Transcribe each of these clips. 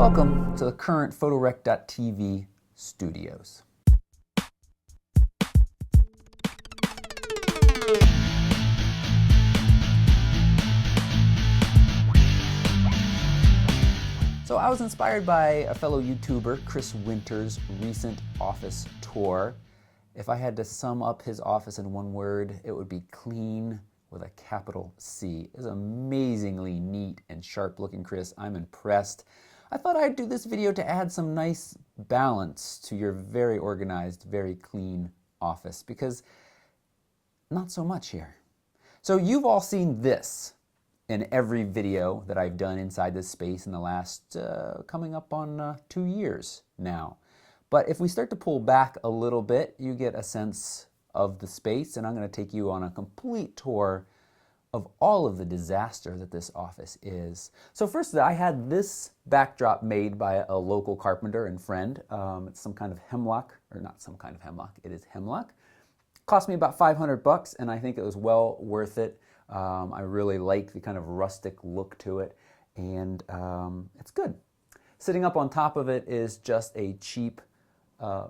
Welcome to the current Photorec.tv studios. So I was inspired by a fellow YouTuber, Chris Winter's recent office tour. If I had to sum up his office in one word, it would be clean with a capital C. It's amazingly neat and sharp looking, Chris. I'm impressed. I thought I'd do this video to add some nice balance to your very organized, very clean office, because not so much here. So you've all seen this in every video that I've done inside this space in the last coming up on 2 years now. But if we start to pull back a little bit, you get a sense of the space, and I'm going to take you on a complete tour of all of the disaster that this office is. So first, I had this backdrop made by a local carpenter and friend. It's some kind of hemlock, or not some kind of hemlock, it is hemlock. Cost me about $500, and I think it was well worth it. I really like the kind of rustic look to it, and it's good. Sitting up on top of it is just a cheap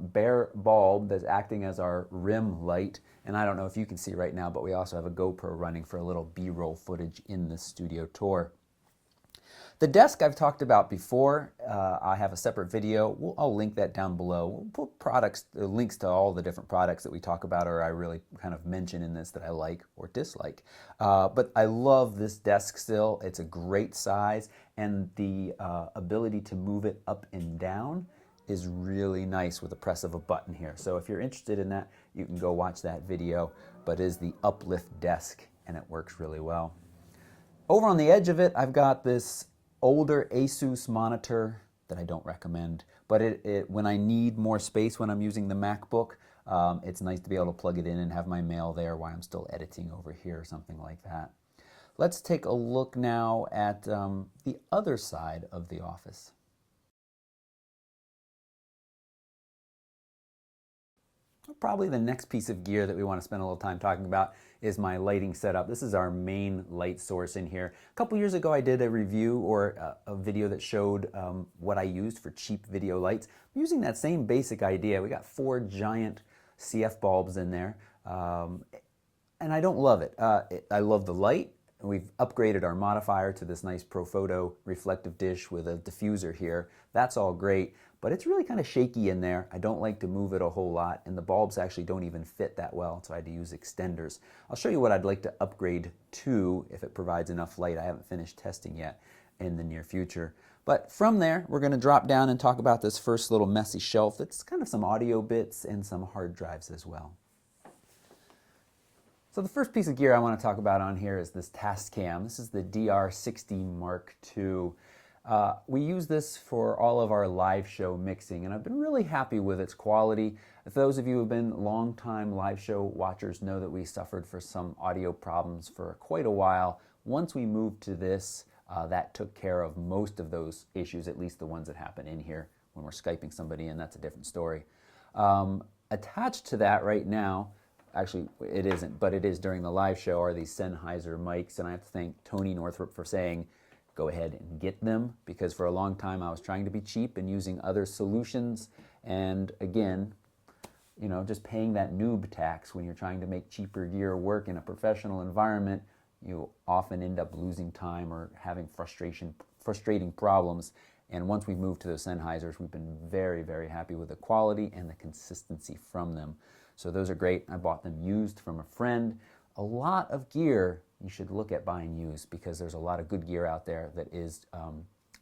bare bulb that's acting as our rim light. And I don't know if you can see right now, but we also have a GoPro running for a little B-roll footage in this studio tour. The desk I've talked about before. I have a separate video. I'll link that down below. We'll put links to all the different products that we talk about or I really kind of mention in this that I like or dislike. But I love this desk still. It's a great size, and the ability to move it up and down is really nice with the press of a button here. So if you're interested in that, you can go watch that video, but it is the uplift desk and it works really well. Over on the edge of it, I've got this older Asus monitor that I don't recommend, but when I need more space when I'm using the MacBook, it's nice to be able to plug it in and have my mail there while I'm still editing over here or something like that. Let's take a look now at the other side of the office. Probably the next piece of gear that we want to spend a little time talking about is my lighting setup. This is our main light source in here. A couple years ago I did a review or a video that showed what I used for cheap video lights. I'm using that same basic idea. We got 4 giant CF bulbs in there, and I don't love it. I love the light. We've upgraded our modifier to this nice Photo reflective dish with a diffuser here. That's all great, but it's really kind of shaky in there. I don't like to move it a whole lot, and the bulbs actually don't even fit that well, so I had to use extenders. I'll show you what I'd like to upgrade to if it provides enough light. I haven't finished testing yet in the near future. But from there, we're going to drop down and talk about this first little messy shelf. It's kind of some audio bits and some hard drives as well. So the first piece of gear I want to talk about on here is this Tascam. This is the DR60 Mark II. We use this for all of our live show mixing, and I've been really happy with its quality. If those of you who have been long-time live show watchers know that we suffered for some audio problems for quite a while. Once we moved to this, that took care of most of those issues, at least the ones that happen in here when we're Skyping somebody in. That's a different story. Attached to that right now, actually, it isn't, but it is during the live show, are these Sennheiser mics, and I have to thank Tony Northrup for saying, go ahead and get them, because for a long time I was trying to be cheap and using other solutions, and again, you know, just paying that noob tax when you're trying to make cheaper gear work in a professional environment, you often end up losing time or having frustrating problems. And once we've moved to those Sennheisers, we've been very, very happy with the quality and the consistency from them. So those are great. I bought them used from a friend. A lot of gear you should look at buying used, because there's a lot of good gear out there that is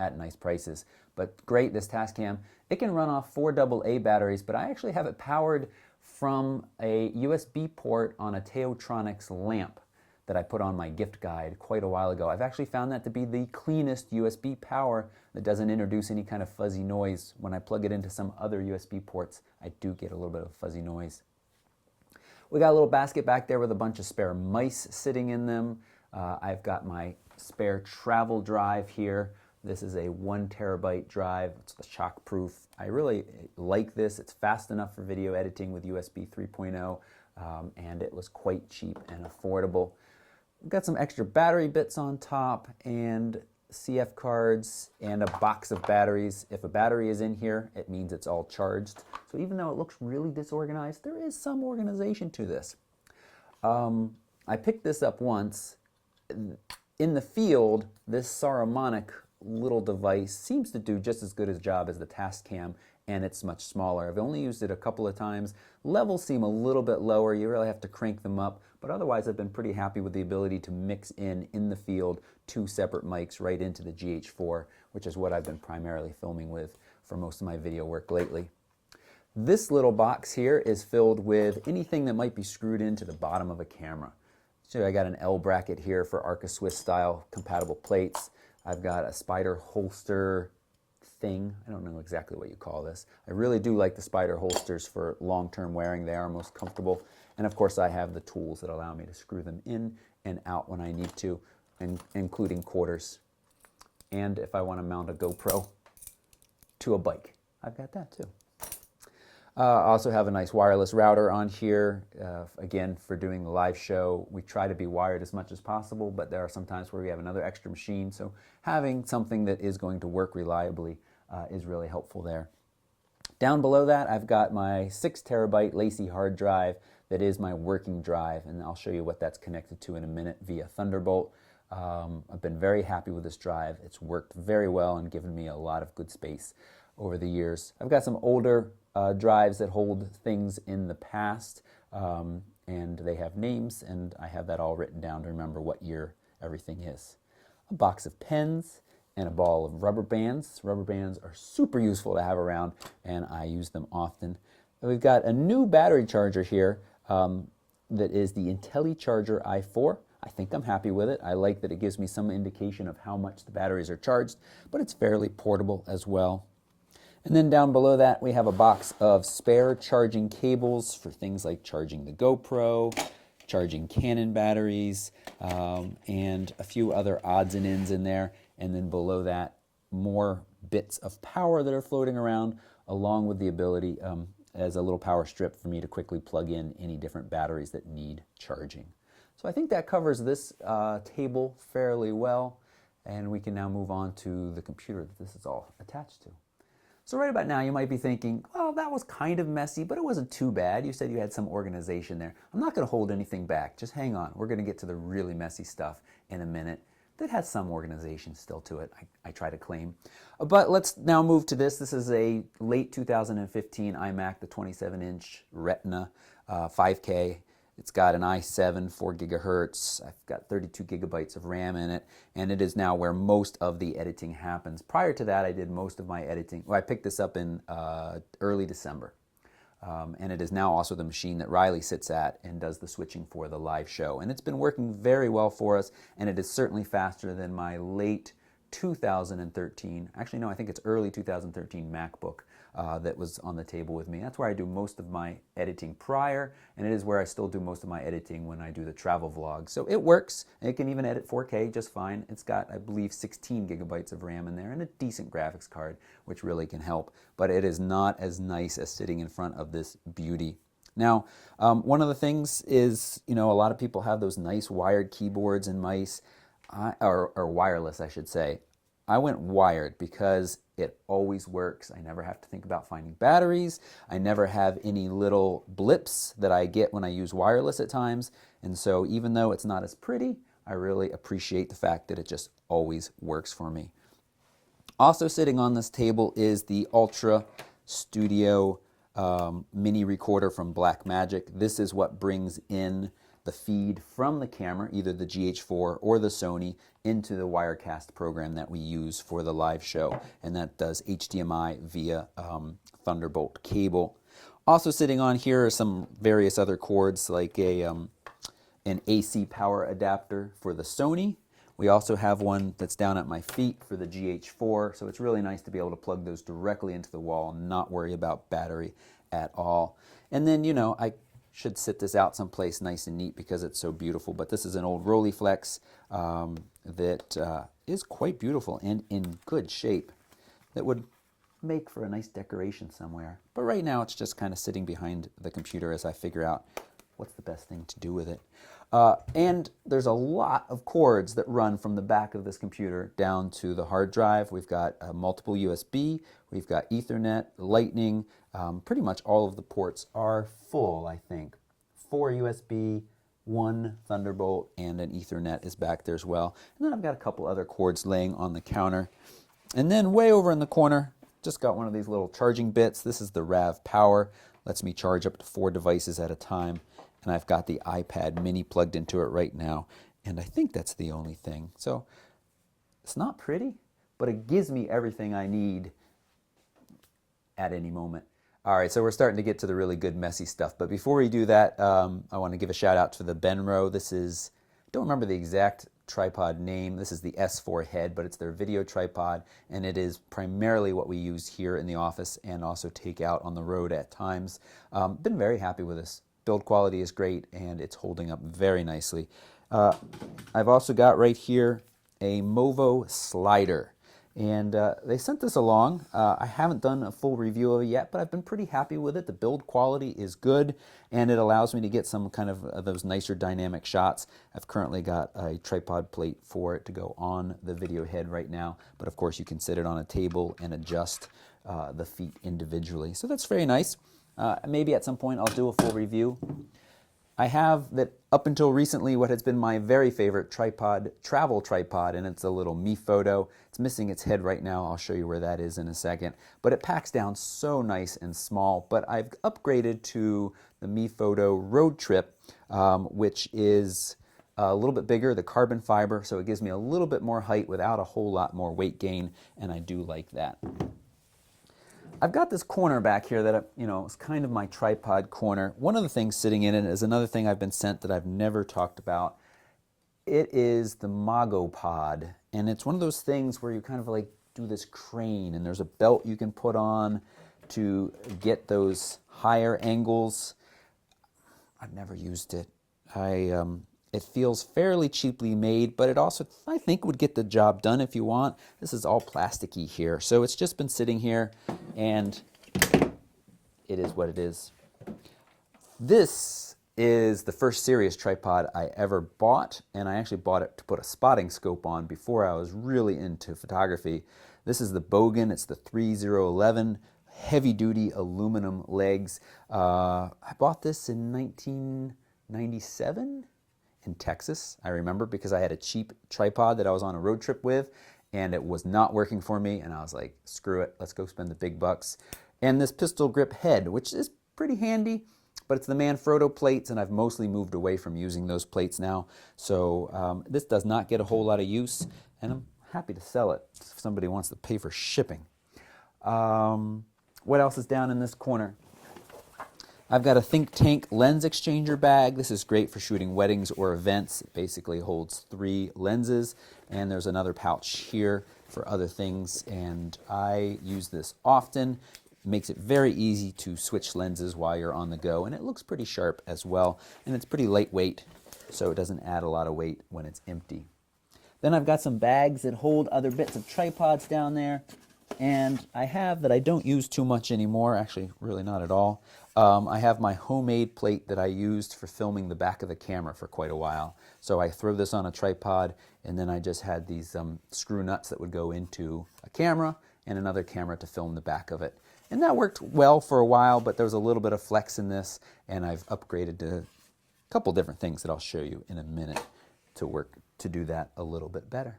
at nice prices. But great, this Tascam. It can run off 4 AA batteries, but I actually have it powered from a USB port on a Teotronics lamp that I put on my gift guide quite a while ago. I've actually found that to be the cleanest USB power that doesn't introduce any kind of fuzzy noise. When I plug it into some other USB ports, I do get a little bit of fuzzy noise. We got a little basket back there with a bunch of spare mice sitting in them. I've got my spare travel drive here. This is a 1 terabyte drive. It's the shockproof. I really like this. It's fast enough for video editing with USB 3.0, and it was quite cheap and affordable. We've got some extra battery bits on top, and CF cards, and a box of batteries. If a battery is in here, it means it's all charged. So even though it looks really disorganized, there is some organization to this. I picked this up once. In the field, this Saramonic little device seems to do just as good a job as the Tascam, and it's much smaller. I've only used it a couple of times. Levels seem a little bit lower. You really have to crank them up, but otherwise I've been pretty happy with the ability to mix in the field, 2 separate mics right into the GH4, which is what I've been primarily filming with for most of my video work lately. This little box here is filled with anything that might be screwed into the bottom of a camera. So I got an L bracket here for Arca Swiss style compatible plates. I've got a spider holster thing. I don't know exactly what you call this. I really do like the spider holsters for long-term wearing. They are most comfortable. And of course I have the tools that allow me to screw them in and out when I need to, including quarters. And if I want to mount a GoPro to a bike, I've got that too. I also have a nice wireless router on here. Again, for doing the live show, we try to be wired as much as possible, but there are some times where we have another extra machine, so having something that is going to work reliably is really helpful there. Down below that, I've got my 6 terabyte Lacy hard drive that is my working drive, and I'll show you what that's connected to in a minute via Thunderbolt. I've been very happy with this drive. It's worked very well and given me a lot of good space over the years. I've got some older drives that hold things in the past, and they have names, and I have that all written down to remember what year everything is. A box of pens and a ball of rubber bands. Rubber bands are super useful to have around, and I use them often. We've got a new battery charger here that is the IntelliCharger i4. I think I'm happy with it. I like that it gives me some indication of how much the batteries are charged, but it's fairly portable as well. And then down below that, we have a box of spare charging cables for things like charging the GoPro, charging Canon batteries, and a few other odds and ends in there. And then below that, more bits of power that are floating around, along with the ability as a little power strip for me to quickly plug in any different batteries that need charging. So I think that covers this table fairly well, and we can now move on to the computer that this is all attached to. So right about now, you might be thinking, well, that was kind of messy, but it wasn't too bad. You said you had some organization there. I'm not going to hold anything back. Just hang on. We're going to get to the really messy stuff in a minute that has some organization still to it, I try to claim. But let's now move to this. This is a late 2015 iMac, the 27-inch Retina 5K. It's got an i7, 4 gigahertz. I've got 32 gigabytes of RAM in it, and it is now where most of the editing happens. Prior to that, I did most of my editing. Well, I picked this up in early December, and it is now also the machine that Riley sits at and does the switching for the live show. And it's been working very well for us, and it is certainly faster than my late 2013, actually no, I think it's early 2013 MacBook that was on the table with me. That's where I do most of my editing prior, and it is where I still do most of my editing when I do the travel vlogs. So it works. It can even edit 4K just fine. It's got, I believe, 16 gigabytes of RAM in there and a decent graphics card, which really can help. But it is not as nice as sitting in front of this beauty. Now, one of the things is, you know, a lot of people have those nice wired keyboards and mice, or wireless, I should say. I went wired because it always works. I never have to think about finding batteries. I never have any little blips that I get when I use wireless at times. And so even though it's not as pretty, I really appreciate the fact that it just always works for me. Also sitting on this table is the Ultra Studio mini recorder from Blackmagic. This is what brings in the feed from the camera, either the GH4 or the Sony, into the Wirecast program that we use for the live show, and that does HDMI via Thunderbolt cable. Also sitting on here are some various other cords, like an AC power adapter for the Sony. We also have one that's down at my feet for the GH4, so it's really nice to be able to plug those directly into the wall and not worry about battery at all. And then, you know, I should sit this out someplace nice and neat because it's so beautiful. But this is an old Rolleiflex that is quite beautiful and in good shape that would make for a nice decoration somewhere. But right now it's just kind of sitting behind the computer as I figure out what's the best thing to do with it. And there's a lot of cords that run from the back of this computer down to the hard drive. We've got multiple USB, we've got Ethernet, Lightning. Pretty much all of the ports are full, I think. 4 USB, 1 Thunderbolt, and an Ethernet is back there as well. And then I've got a couple other cords laying on the counter. And then way over in the corner, just got one of these little charging bits. This is the RAV Power. Lets me charge up to 4 devices at a time. And I've got the iPad mini plugged into it right now. And I think that's the only thing. So it's not pretty, but it gives me everything I need at any moment. All right, so we're starting to get to the really good messy stuff. But before we do that, I want to give a shout out to the Benro. This is, I don't remember the exact tripod name. This is the S4 head, but it's their video tripod, and it is primarily what we use here in the office and also take out on the road at times. Been very happy with this. Build quality is great, and it's holding up very nicely. I've also got right here a Movo slider. And they sent this along. I haven't done a full review of it yet, but I've been pretty happy with it. The build quality is good, and it allows me to get some kind of those nicer dynamic shots. I've currently got a tripod plate for it to go on the video head right now, but of course you can sit it on a table and adjust the feet individually. So that's very nice. Maybe at some point I'll do a full review. I have that up until recently what has been my very favorite tripod, travel tripod, and it's a little Me Photo. It's missing its head right now. I'll show you where that is in a second. But it packs down so nice and small. But I've upgraded to the Me Photo Road Trip, which is a little bit bigger, the carbon fiber, so it gives me a little bit more height without a whole lot more weight gain, and I do like that. I've got this corner back here that, is kind of my tripod corner. One of the things sitting in it is another thing I've been sent that I've never talked about. It is the MagoPod, and it's one of those things where you kind of like do this crane, and there's a belt you can put on to get those higher angles. I've never used it. It feels fairly cheaply made, but it also, I think, would get the job done if you want. This is all plasticky here, so it's just been sitting here, and it is what it is. This is the first serious tripod I ever bought, and I actually bought it to put a spotting scope on before I was really into photography. This is the Bogan. It's the 3011 heavy-duty aluminum legs. I bought this in 1997. In Texas, I remember, because I had a cheap tripod that I was on a road trip with, and it was not working for me, and I was like, screw it, let's go spend the big bucks. And this pistol grip head, which is pretty handy, but it's the Manfrotto plates, and I've mostly moved away from using those plates now, so this does not get a whole lot of use, and I'm happy to sell it if somebody wants to pay for shipping. What else is down in this corner? I've got a Think Tank lens exchanger bag. This is great for shooting weddings or events. It basically holds 3 lenses, and there's another pouch here for other things, and I use this often. It makes it very easy to switch lenses while you're on the go, and it looks pretty sharp as well, and it's pretty lightweight, so it doesn't add a lot of weight when it's empty. Then I've got some bags that hold other bits of tripods down there, and I have that I don't use too much anymore, actually really not at all. I have my homemade plate that I used for filming the back of the camera for quite a while. So I throw this on a tripod, and then I just had these screw nuts that would go into a camera and another camera to film the back of it. And that worked well for a while, but there was a little bit of flex in this, and I've upgraded to a couple different things that I'll show you in a minute to do that a little bit better.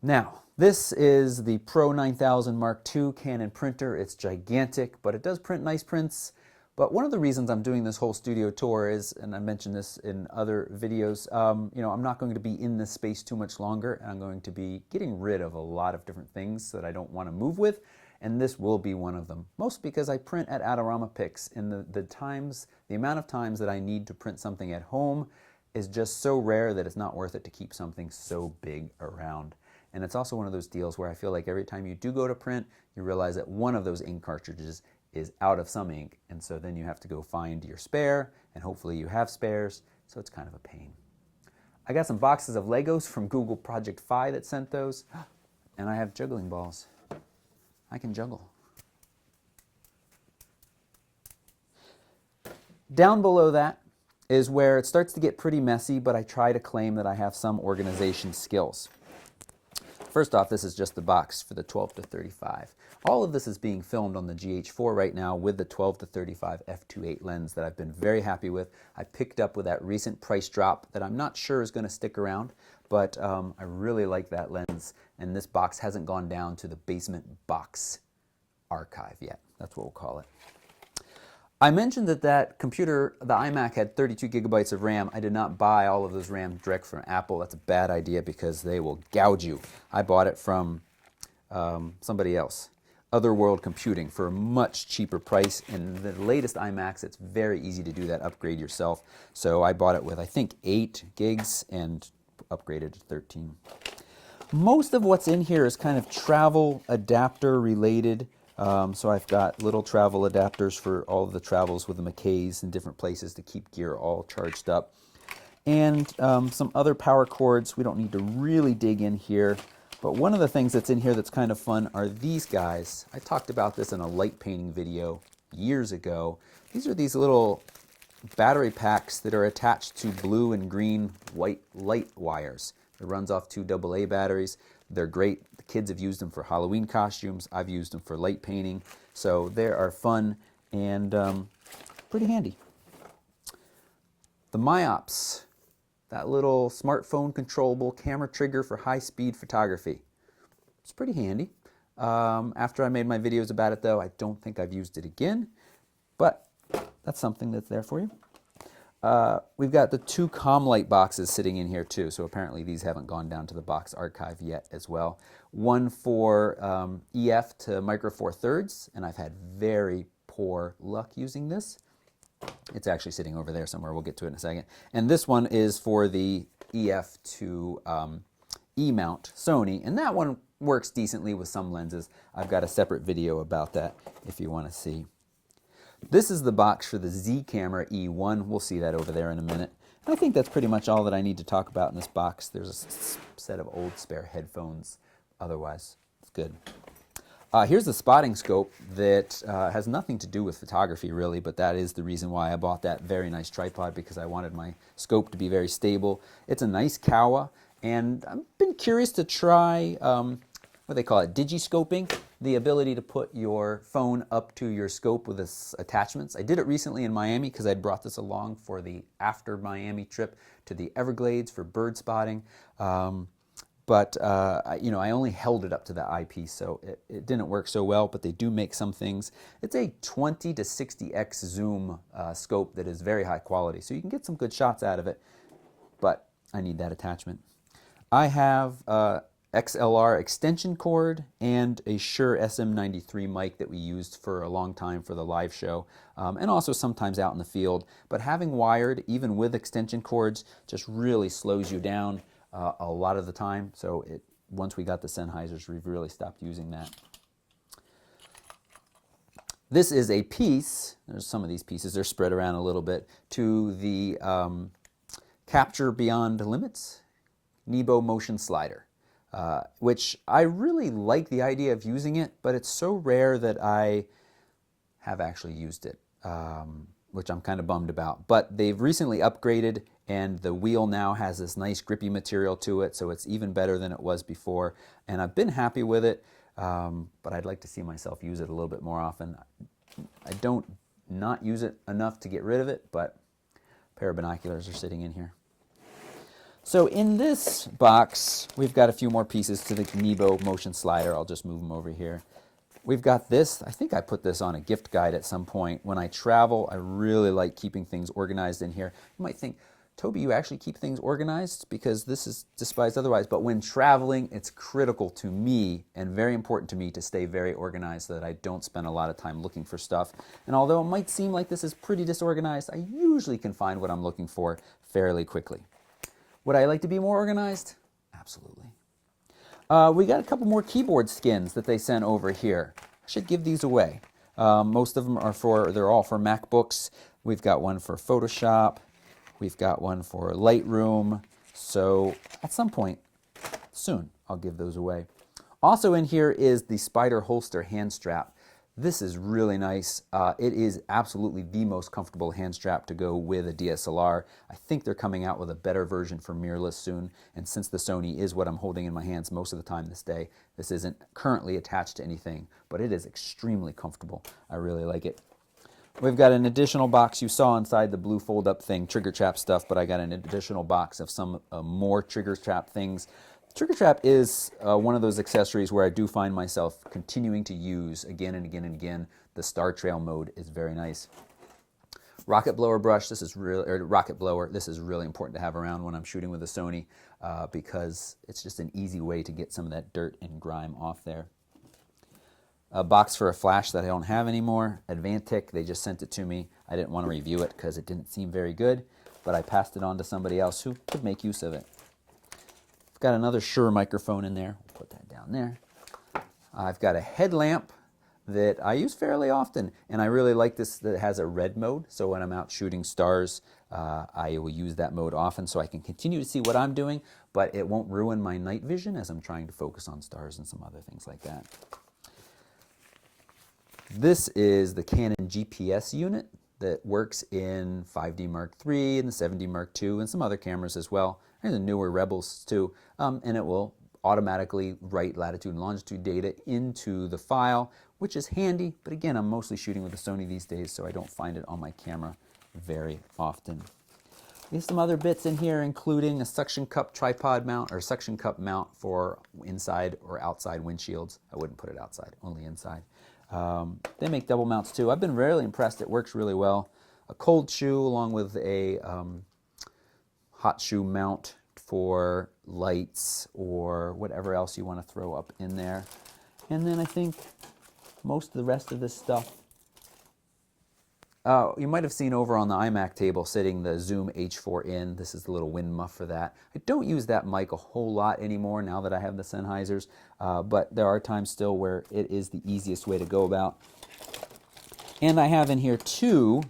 Now, this is the Pro 9000 Mark II Canon printer. It's gigantic, but it does print nice prints. But one of the reasons I'm doing this whole studio tour is, and I mentioned this in other videos, I'm not going to be in this space too much longer, and I'm going to be getting rid of a lot of different things that I don't want to move with, and this will be one of them. Most because I print at Adorama Picks, and the amount of times that I need to print something at home is just so rare that it's not worth it to keep something so big around. And it's also one of those deals where I feel like every time you do go to print, you realize that one of those ink cartridges is out of some ink, and so then you have to go find your spare, and hopefully you have spares, so it's kind of a pain. I got some boxes of Legos from Google Project Fi that sent those, and I have juggling balls. I can juggle. Down below that is where it starts to get pretty messy, but I try to claim that I have some organization skills. First off, this is just the box for the 12 to 35. All of this is being filmed on the GH4 right now with the 12 to 35 f2.8 lens that I've been very happy with. I picked up with that recent price drop that I'm not sure is going to stick around, but I really like that lens, and this box hasn't gone down to the basement box archive yet. That's what we'll call it. I mentioned that that computer, the iMac, had 32 gigabytes of RAM. I did not buy all of those RAM direct from Apple. That's a bad idea because they will gouge you. I bought it from somebody else, Otherworld Computing, for a much cheaper price. And the latest iMacs, it's very easy to do that upgrade yourself. So I bought it with, I think, 8 gigs and upgraded to 13. Most of what's in here is kind of travel adapter related. So I've got little travel adapters for all of the travels with the McKays in different places to keep gear all charged up. And some other power cords. We don't need to really dig in here. But one of the things that's in here that's kind of fun are these guys. I talked about this in a light painting video years ago. These are these little battery packs that are attached to blue and green white light wires. It runs off 2 AA batteries. They're great. The kids have used them for Halloween costumes. I've used them for light painting. So they are fun and pretty handy. The Myops, that little smartphone controllable camera trigger for high-speed photography. It's pretty handy. After I made my videos about it, though, I don't think I've used it again. But that's something that's there for you. We've got the 2 Comlight boxes sitting in here too, so apparently these haven't gone down to the box archive yet as well. One for EF to Micro Four Thirds, and I've had very poor luck using this. It's actually sitting over there somewhere. We'll get to it in a second. And this one is for the EF to E-mount Sony, and that one works decently with some lenses. I've got a separate video about that if you want to see. This is the box for the Z Camera E1. We'll see that over there in a minute. And I think that's pretty much all that I need to talk about in this box. There's a set of old spare headphones. Otherwise, it's good. Here's the spotting scope that has nothing to do with photography really, but that is the reason why I bought that very nice tripod, because I wanted my scope to be very stable. It's a nice Kawa, and I've been curious to try what they call it, digiscoping, the ability to put your phone up to your scope with this attachments. I did it recently in Miami because I brought this along for the after Miami trip to the Everglades for bird spotting. But I only held it up to the eyepiece, so it didn't work so well, but they do make some things. It's a 20 to 60x zoom scope that is very high quality, so you can get some good shots out of it, but I need that attachment. I have XLR extension cord and a Shure SM93 mic that we used for a long time for the live show, and also sometimes out in the field. But having wired, even with extension cords, just really slows you down a lot of the time. So once we got the Sennheisers, we've really stopped using that. This is a piece, there's some of these pieces, they're spread around a little bit, to the Capture Beyond Limits Nebo motion slider. Which I really like the idea of using it, but it's so rare that I have actually used it, which I'm kind of bummed about. But they've recently upgraded, and the wheel now has this nice grippy material to it, so it's even better than it was before. And I've been happy with it, but I'd like to see myself use it a little bit more often. I don't not use it enough to get rid of it, but a pair of binoculars are sitting in here. So in this box, we've got a few more pieces to the Nebo motion slider. I'll just move them over here. We've got this. I think I put this on a gift guide at some point. When I travel, I really like keeping things organized in here. You might think, Toby, you actually keep things organized? Because this is despised otherwise. But when traveling, it's critical to me and very important to me to stay very organized so that I don't spend a lot of time looking for stuff. And although it might seem like this is pretty disorganized, I usually can find what I'm looking for fairly quickly. Would I like to be more organized? Absolutely. We got a couple more keyboard skins that they sent over here. I should give these away. Most of them are they're all for MacBooks. We've got one for Photoshop. We've got one for Lightroom. So at some point soon, I'll give those away. Also in here is the Spider holster hand strap. This is really nice. It is absolutely the most comfortable hand strap to go with a DSLR. I think they're coming out with a better version for mirrorless soon, and since the Sony is what I'm holding in my hands most of the time this day, this isn't currently attached to anything, but it is extremely comfortable. I really like it. We've got an additional box. You saw inside the blue fold-up thing, trigger trap stuff, but I got an additional box of some more trigger trap things. Trigger trap is one of those accessories where I do find myself continuing to use again and again and again. The Star Trail mode is very nice. Rocket blower brush, this is really, or rocket blower, this is really important to have around when I'm shooting with a Sony because it's just an easy way to get some of that dirt and grime off there. A box for a flash that I don't have anymore. Advantech, they just sent it to me. I didn't want to review it because it didn't seem very good, but I passed it on to somebody else who could make use of it. I've got another Shure microphone in there. We'll put that down there. I've got a headlamp that I use fairly often, and I really like this that has a red mode, so when I'm out shooting stars, I will use that mode often so I can continue to see what I'm doing, but it won't ruin my night vision as I'm trying to focus on stars and some other things like that. This is the Canon GPS unit that works in 5D Mark III and the 7D Mark II and some other cameras as well, and the newer Rebels too, and it will automatically write latitude and longitude data into the file, which is handy, but again, I'm mostly shooting with a Sony these days, so I don't find it on my camera very often. There's some other bits in here, including a suction cup tripod mount, or suction cup mount for inside or outside windshields. I wouldn't put it outside, only inside. They make double mounts too. I've been really impressed. It works really well. A cold shoe along with a hot shoe mount for lights or whatever else you want to throw up in there. And then I think most of the rest of this stuff, you might have seen over on the iMac table sitting the Zoom H4n. This is the little wind muff for that. I don't use that mic a whole lot anymore now that I have the Sennheisers, but there are times still where it is the easiest way to go about. And I have in here too,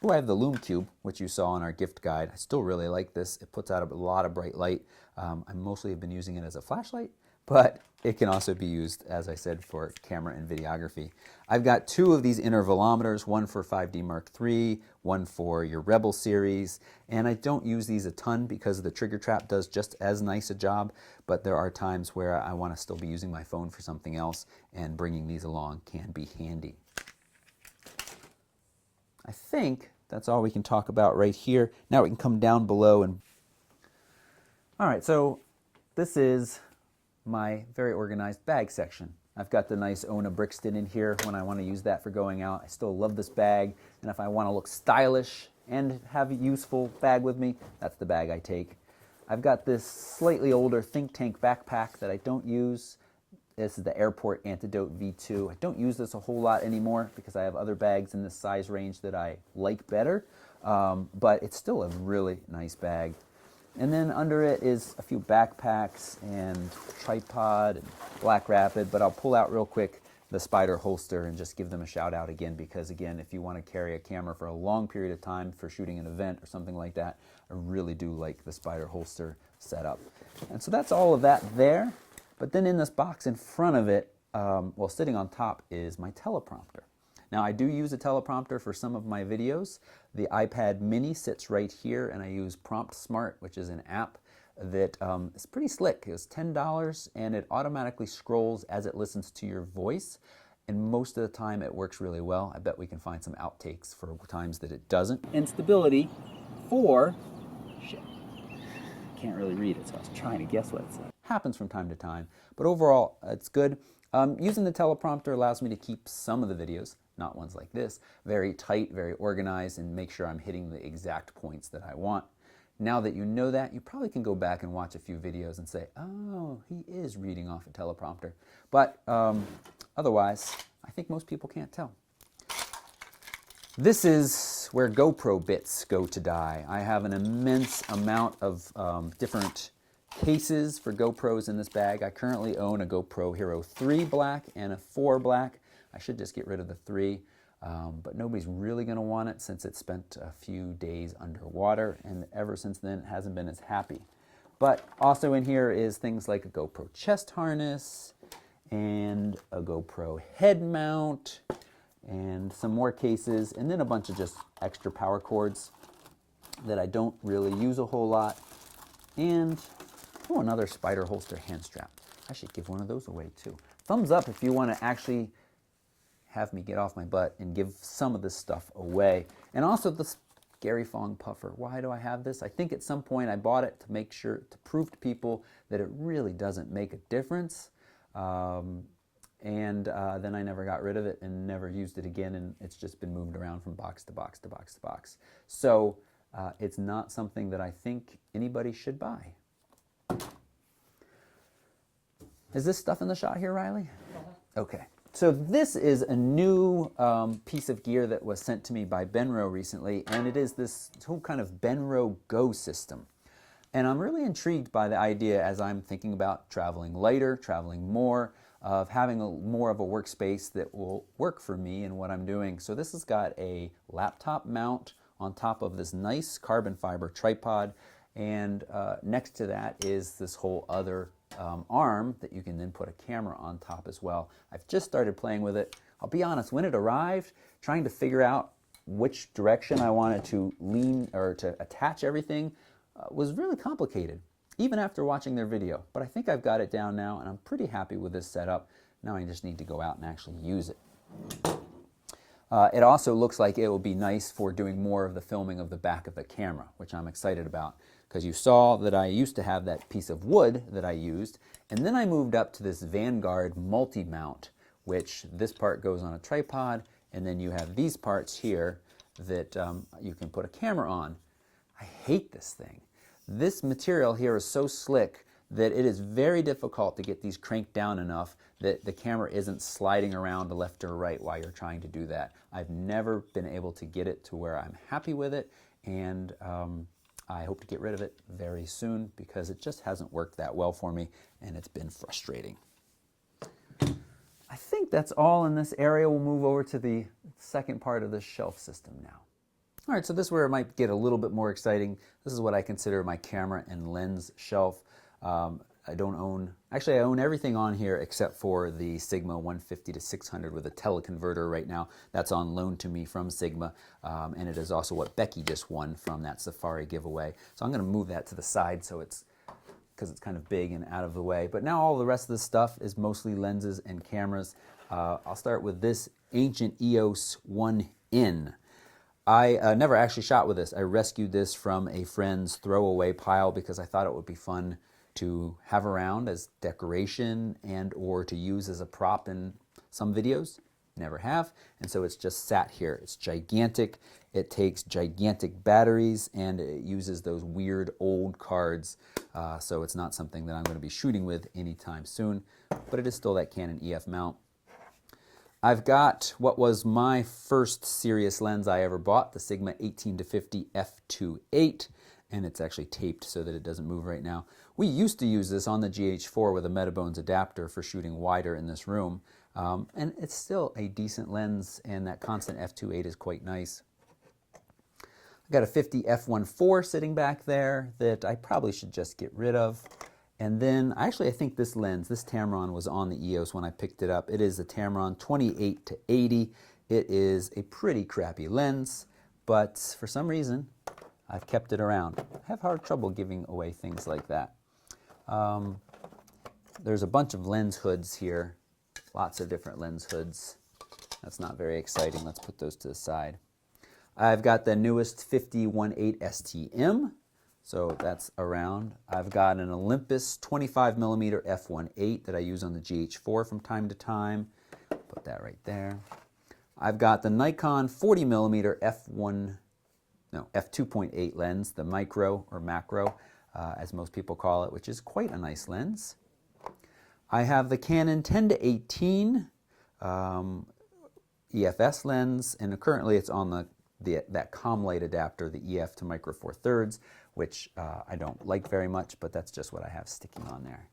I have the Lume Cube, which you saw in our gift guide. I still really like this. It puts out a lot of bright light. I mostly have been using it as a flashlight, but it can also be used, as I said, for camera and videography. I've got two of these intervalometers, one for 5D Mark III, one for your Rebel series, and I don't use these a ton because the trigger trap does just as nice a job, but there are times where I want to still be using my phone for something else, and bringing these along can be handy. I think that's all we can talk about right here. Now we can come down below and... All right, so this is my very organized bag section. I've got the nice Ona Brixton in here when I want to use that for going out. I still love this bag, and if I want to look stylish and have a useful bag with me, that's the bag I take. I've got this slightly older Think Tank backpack that I don't use. This is the Airport Antidote V2. I don't use this a whole lot anymore because I have other bags in this size range that I like better, but it's still a really nice bag. And then under it is a few backpacks and tripod and Black Rapid, but I'll pull out real quick the Spider holster and just give them a shout out again, because again, if you want to carry a camera for a long period of time for shooting an event or something like that, I really do like the Spider holster setup. And so that's all of that there. But then in this box in front of it, well, sitting on top is my teleprompter. Now I do use a teleprompter for some of my videos. The iPad mini sits right here, and I use Prompt Smart, which is an app that is pretty slick. It's $10, and it automatically scrolls as it listens to your voice. And most of the time it works really well. I bet we can find some outtakes for times that it doesn't. And stability for, shit, can't really read it, so I was trying to guess what it said. Happens from time to time, but overall it's good. Using the teleprompter allows me to keep some of the videos, not ones like this, very tight, very organized, and make sure I'm hitting the exact points that I want. Now that you know that, you probably can go back and watch a few videos and say, oh, he is reading off a teleprompter. But otherwise, I think most people can't tell. This is where GoPro bits go to die. I have an immense amount of different cases for GoPros in this bag. I currently own a GoPro Hero 3 black and a 4 black. I should just get rid of the 3, but nobody's really going to want it since it spent a few days underwater, and ever since then it hasn't been as happy. But also in here is things like a GoPro chest harness and a GoPro head mount, and some more cases, and then a bunch of just extra power cords that I don't really use a whole lot. And, oh, another spider holster hand strap. I should give one of those away too. Thumbs up if you want to actually have me get off my butt and give some of this stuff away. And also the Gary Fong puffer. Why do I have this? I think at some point I bought it to make sure, to prove to people that it really doesn't make a difference. Then I never got rid of it and never used it again, and it's just been moved around from box to box to box to box. So it's not something that I think anybody should buy. Is this stuff in the shot here, Riley? Okay. So this is a new piece of gear that was sent to me by Benro recently, and it is this whole kind of Benro Go system. And I'm really intrigued by the idea, as I'm thinking about traveling lighter, traveling more, of having more of a workspace that will work for me and what I'm doing. So this has got a laptop mount on top of this nice carbon fiber tripod, and next to that is this whole other arm that you can then put a camera on top as well. I've just started playing with it. I'll be honest, when it arrived, trying to figure out which direction I wanted to lean or to attach everything was really complicated, even after watching their video. But I think I've got it down now, and I'm pretty happy with this setup. Now I just need to go out and actually use it. It also looks like it will be nice for doing more of the filming of the back of the camera, which I'm excited about, because you saw that I used to have that piece of wood that I used, and then I moved up to this Vanguard multi-mount, which this part goes on a tripod, and then you have these parts here that you can put a camera on. I hate this thing. This material here is so slick that it is very difficult to get these cranked down enough that the camera isn't sliding around to left or right while you're trying to do that. I've never been able to get it to where I'm happy with it, and I hope to get rid of it very soon because it just hasn't worked that well for me, and it's been frustrating. I think that's all in this area. We'll move over to the second part of the shelf system now. All right, so this is where it might get a little bit more exciting. This is what I consider my camera and lens shelf. I don't own, actually I own everything on here except for the Sigma 150 to 600 with a teleconverter right now. That's on loan to me from Sigma, and it is also what Becky just won from that Safari giveaway. So I'm gonna move that to the side so because it's kind of big and out of the way. But now all the rest of the stuff is mostly lenses and cameras. I'll start with this ancient EOS 1N. I never actually shot with this. I rescued this from a friend's throwaway pile because I thought it would be fun to have around as decoration and or to use as a prop in some videos. Never have, and so it's just sat here. It's gigantic. It takes gigantic batteries, and it uses those weird old cards, so it's not something that I'm going to be shooting with anytime soon, but it is still that Canon EF mount. I've got what was my first serious lens I ever bought, the Sigma 18-50 f2.8, and it's actually taped so that it doesn't move right now. We used to use this on the GH4 with a Metabones adapter for shooting wider in this room, and it's still a decent lens, and that constant f2.8 is quite nice. I've got a 50 f1.4 sitting back there that I probably should just get rid of. And then, actually, I think this lens, this Tamron, was on the EOS when I picked it up. It is the Tamron 28-80. It is a pretty crappy lens, but for some reason, I've kept it around. I have hard trouble giving away things like that. There's a bunch of lens hoods here, lots of different lens hoods. That's not very exciting. Let's put those to the side. I've got the newest 50-1.8 STM. So that's around. I've got an Olympus 25mm f1.8 that I use on the GH4 from time to time. Put that right there. I've got the Nikon 40mm f2.8 lens, the micro or macro, as most people call it, which is quite a nice lens. I have the Canon 10-18 EFS lens, and currently it's on that Comlight adapter, the EF to micro 4/3, which I don't like very much, but that's just what I have sticking on there.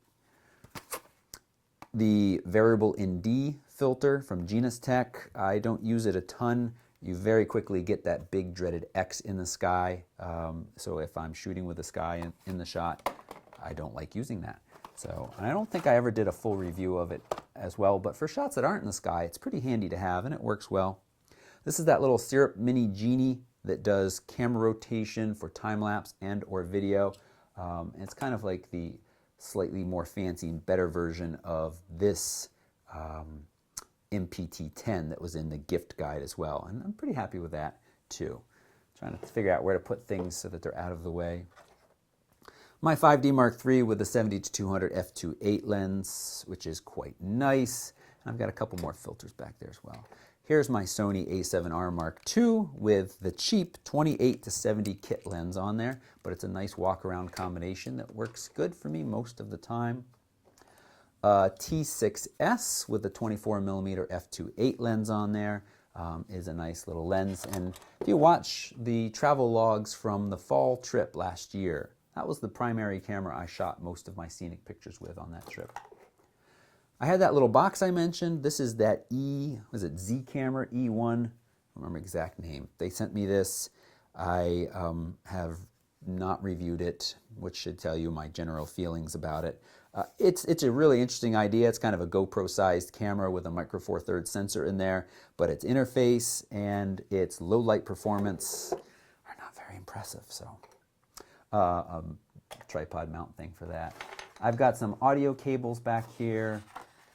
The variable ND filter from Genus Tech, I don't use it a ton. You very quickly get that big dreaded X in the sky. So if I'm shooting with the sky in the shot, I don't like using that. So I don't think I ever did a full review of it as well, but for shots that aren't in the sky, it's pretty handy to have, and it works well. This is that little Syrup Mini Genie that does camera rotation for time-lapse and or video. It's kind of like the slightly more fancy and better version of this MPT-10 that was in the gift guide as well, and I'm pretty happy with that too. Trying to figure out where to put things so that they're out of the way. My 5D Mark III with the 70-200 f2.8 lens, which is quite nice. And I've got a couple more filters back there as well. Here's my Sony a7R Mark II with the cheap 28-70 kit lens on there, but it's a nice walk-around combination that works good for me most of the time. T6S with the 24mm f2.8 lens on there is a nice little lens. And if you watch the travel logs from the fall trip last year, that was the primary camera I shot most of my scenic pictures with on that trip. I had that little box I mentioned. This is that Z camera, E1, I don't remember the exact name. They sent me this. I have not reviewed it, which should tell you my general feelings about it. It's a really interesting idea. It's kind of a GoPro-sized camera with a micro four thirds sensor in there, but its interface and its low light performance are not very impressive. So a tripod mount thing for that. I've got some audio cables back here.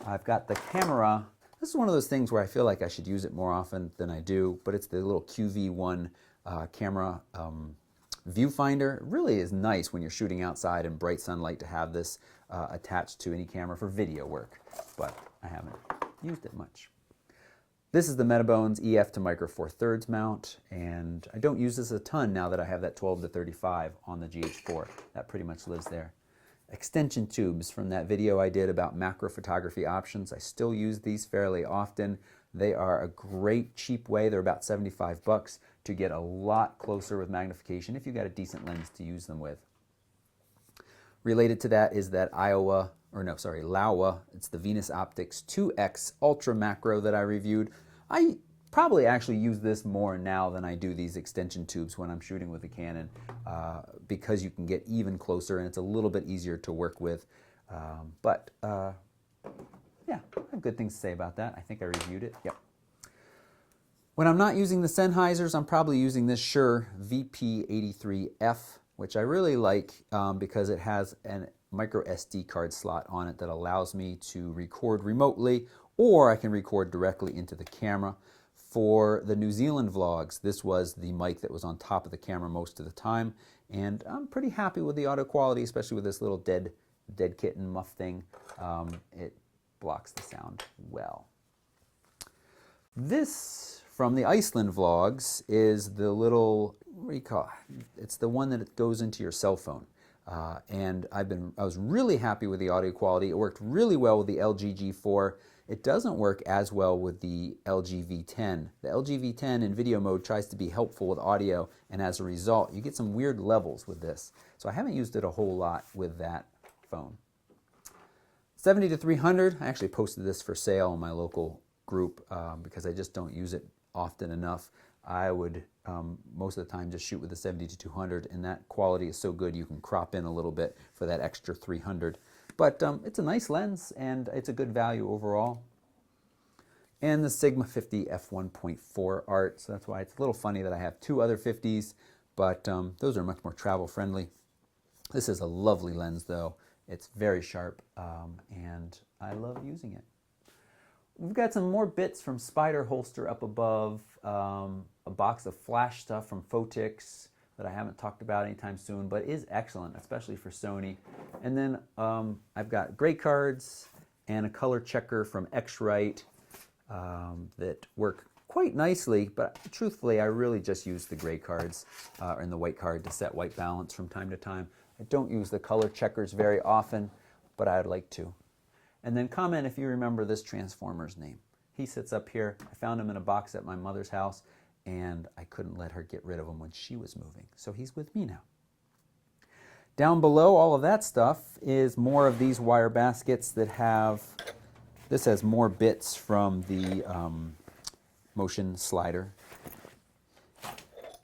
I've got the camera. This is one of those things where I feel like I should use it more often than I do, but it's the little QV1 camera viewfinder. It really is nice when you're shooting outside in bright sunlight to have this attached to any camera for video work, but I haven't used it much. This is the Metabones EF to micro four thirds mount, and I don't use this a ton now that I have that 12-35 on the GH4. That pretty much lives there. Extension tubes from that video I did about macro photography options. I still use these fairly often. They are a great cheap way, they're about 75 bucks, to get a lot closer with magnification if you've got a decent lens to use them with. Related to that is that Laowa, it's the Venus Optics 2X Ultra Macro that I reviewed. I probably actually use this more now than I do these extension tubes when I'm shooting with the Canon because you can get even closer and it's a little bit easier to work with. Yeah, I have good things to say about that. I think I reviewed it. Yep. When I'm not using the Sennheisers, I'm probably using this Shure VP83F, which I really like because it has a micro SD card slot on it that allows me to record remotely, or I can record directly into the camera. For the New Zealand vlogs, this was the mic that was on top of the camera most of the time, and I'm pretty happy with the audio quality, especially with this little dead kitten muff thing. It blocks the sound well. This from the Iceland vlogs is the little, what do you call it? It's the one that goes into your cell phone. And I was really happy with the audio quality. It worked really well with the LG G4. It doesn't work as well with the LG V10. The LG V10 in video mode tries to be helpful with audio, and as a result, you get some weird levels with this. So I haven't used it a whole lot with that phone. 70-300, I actually posted this for sale in my local group because I just don't use it often enough. I would most of the time just shoot with the 70-200, and that quality is so good you can crop in a little bit for that extra 300. But it's a nice lens and it's a good value overall. And the Sigma 50 f1.4 art, so that's why it's a little funny that I have two other 50s, but those are much more travel friendly. This is a lovely lens though. It's very sharp and I love using it. We've got some more bits from Spider Holster up above, a box of flash stuff from Photorec that I haven't talked about anytime soon, but is excellent, especially for Sony. And then I've got gray cards and a color checker from X-Rite that work quite nicely, but truthfully, I really just use the gray cards and the white card to set white balance from time to time. I don't use the color checkers very often, but I'd like to. And then comment if you remember this Transformer's name. He sits up here. I found him in a box at my mother's house, and I couldn't let her get rid of him when she was moving. So he's with me now. Down below all of that stuff is more of these wire baskets that have, this has more bits from the motion slider.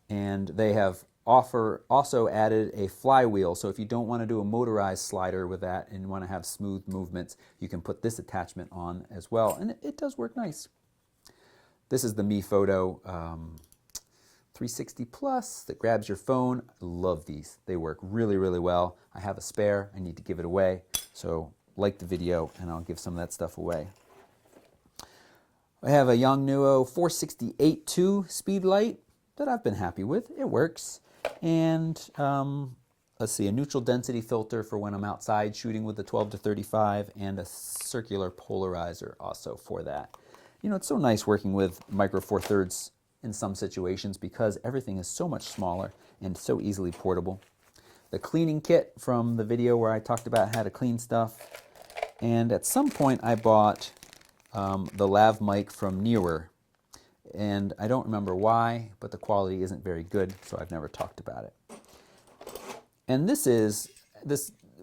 And they have also added a flywheel, so if you don't want to do a motorized slider with that and want to have smooth movements, you can put this attachment on as well, and it does work nice. This is the Mi Photo 360 Plus that grabs your phone. I love these. They work really, really well. I have a spare. I need to give it away, so like the video and I'll give some of that stuff away. I have a Yongnuo 468-2 speed light that I've been happy with. It works. And let's see, a neutral density filter for when I'm outside shooting with the 12 to 35, and a circular polarizer also for that. You know, it's so nice working with Micro Four Thirds in some situations because everything is so much smaller and so easily portable. The cleaning kit from the video where I talked about how to clean stuff. And at some point I bought the lav mic from Newer. And I don't remember why, but the quality isn't very good, so I've never talked about it. And this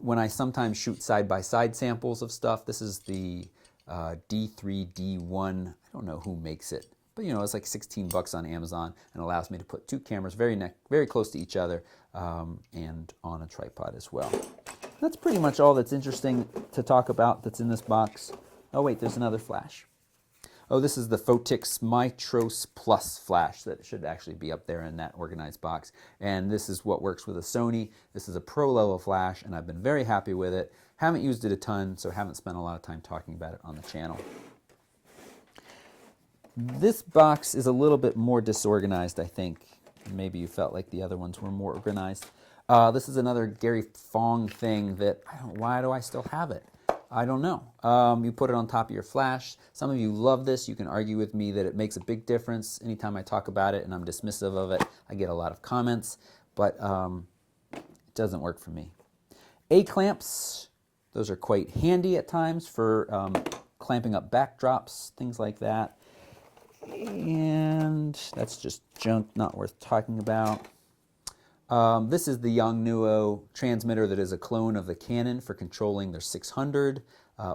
when I sometimes shoot side-by-side samples of stuff, this is the D3D1. I don't know who makes it, but you know, it's like 16 bucks on Amazon and allows me to put two cameras very close to each other and on a tripod as well. That's pretty much all that's interesting to talk about that's in this box. Oh wait, there's another flash. Oh, this is the Photix Mitros Plus flash that should actually be up there in that organized box. And this is what works with a Sony. This is a pro level flash and I've been very happy with it. Haven't used it a ton, so haven't spent a lot of time talking about it on the channel. This box is a little bit more disorganized, I think. Maybe you felt like the other ones were more organized. This is another Gary Fong thing that, why do I still have it? I don't know. You put it on top of your flash. Some of you love this. You can argue with me that it makes a big difference. Anytime I talk about it and I'm dismissive of it, I get a lot of comments, but it doesn't work for me. A-clamps, those are quite handy at times for clamping up backdrops, things like that. And that's just junk, not worth talking about. This is the Yongnuo transmitter that is a clone of the Canon for controlling their 600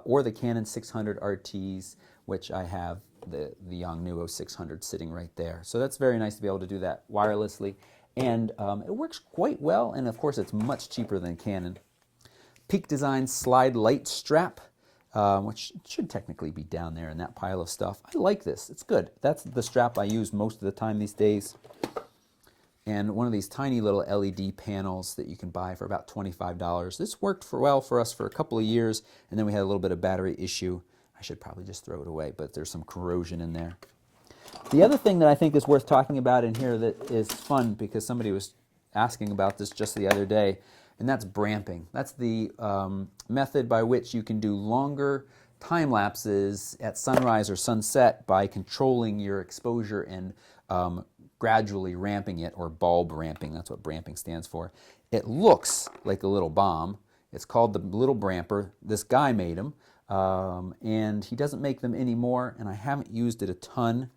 or the Canon 600 RTs, which I have the Yongnuo 600 sitting right there. So that's very nice to be able to do that wirelessly. And it works quite well, and of course it's much cheaper than Canon. Peak Design slide light strap, which should technically be down there in that pile of stuff. I like this. It's good. That's the strap I use most of the time these days. And one of these tiny little LED panels that you can buy for about $25. This worked well for us for a couple of years, and then we had a little bit of battery issue. I should probably just throw it away, but there's some corrosion in there. The other thing that I think is worth talking about in here that is fun, because somebody was asking about this just the other day, and that's bramping. That's the method by which you can do longer time lapses at sunrise or sunset by controlling your exposure and gradually ramping it, or bulb ramping. That's what bramping stands for. It looks like a little bomb. It's called the Little Bramper. This guy made them, and he doesn't make them anymore, and I haven't used it a ton.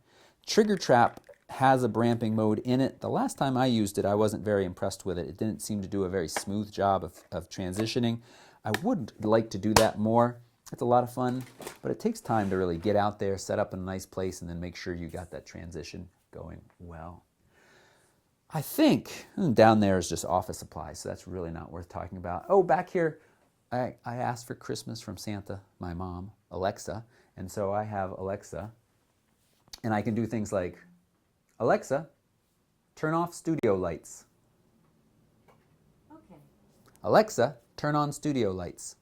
Trigger Trap has a bramping mode in it. The last time I used it, I wasn't very impressed with it. It didn't seem to do a very smooth job of transitioning. I would like to do that more. It's a lot of fun, but it takes time to really get out there, set up in a nice place, and then make sure you got that transition going well. I think down there is just office supplies, so that's really not worth talking about. Oh, back here, I asked for Christmas from Santa, my mom, Alexa, and so I have Alexa, and I can do things like, Alexa, turn off studio lights. Okay. Alexa, turn on studio lights.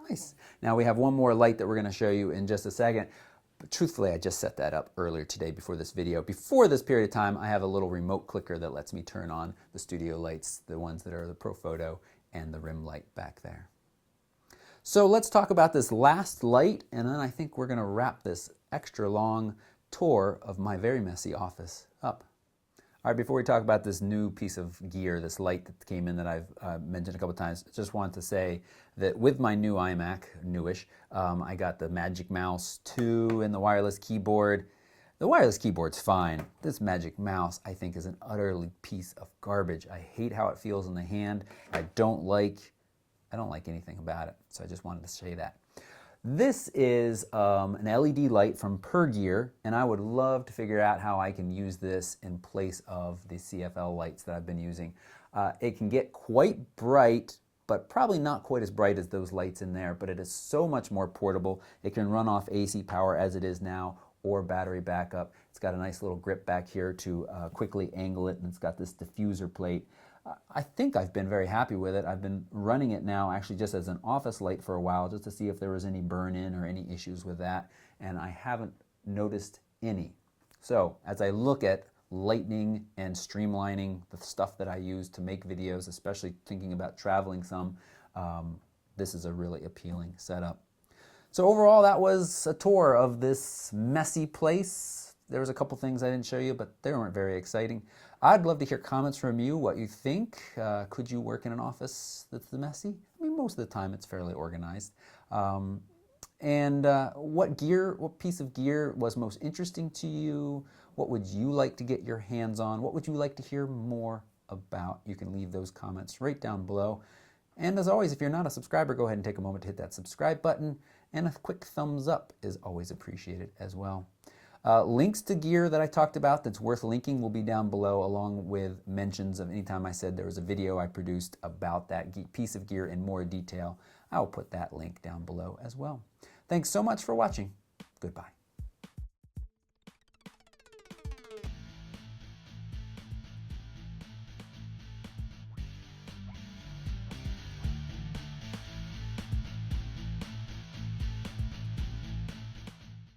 Nice. Okay. Now we have one more light that we're going to show you in just a second. But truthfully, I just set that up earlier today before this video. Before this period of time, I have a little remote clicker that lets me turn on the studio lights, the ones that are the ProPhoto and the rim light back there. So let's talk about this last light, and then I think we're going to wrap this extra long tour of my very messy office up. All right, before we talk about this new piece of gear, this light that came in that I've mentioned a couple times, just wanted to say that with my new iMac, newish, I got the Magic Mouse 2 and the wireless keyboard. The wireless keyboard's fine. This Magic Mouse, I think, is an utterly piece of garbage. I hate how it feels in the hand. I don't like anything about it, so I just wanted to say that. This is an LED light from Gear, and I would love to figure out how I can use this in place of the CFL lights that I've been using. It can get quite bright, but probably not quite as bright as those lights in there, but it is so much more portable. It can run off AC power as it is now, or battery backup. It's got a nice little grip back here to quickly angle it, and it's got this diffuser plate. I think I've been very happy with it. I've been running it now actually just as an office light for a while, just to see if there was any burn-in or any issues with that, and I haven't noticed any. So as I look at lightening and streamlining the stuff that I use to make videos, especially thinking about traveling some, this is a really appealing setup. So overall, that was a tour of this messy place. There was a couple things I didn't show you, but they weren't very exciting. I'd love to hear comments from you, what you think. Could you work in an office that's messy? I mean, most of the time it's fairly organized. What piece of gear was most interesting to you? What would you like to get your hands on? What would you like to hear more about? You can leave those comments right down below. And as always, if you're not a subscriber, go ahead and take a moment to hit that subscribe button, and a quick thumbs up is always appreciated as well. Links to gear that I talked about that's worth linking will be down below, along with mentions of any time I said there was a video I produced about that piece of gear in more detail. I will put that link down below as well. Thanks so much for watching. Goodbye.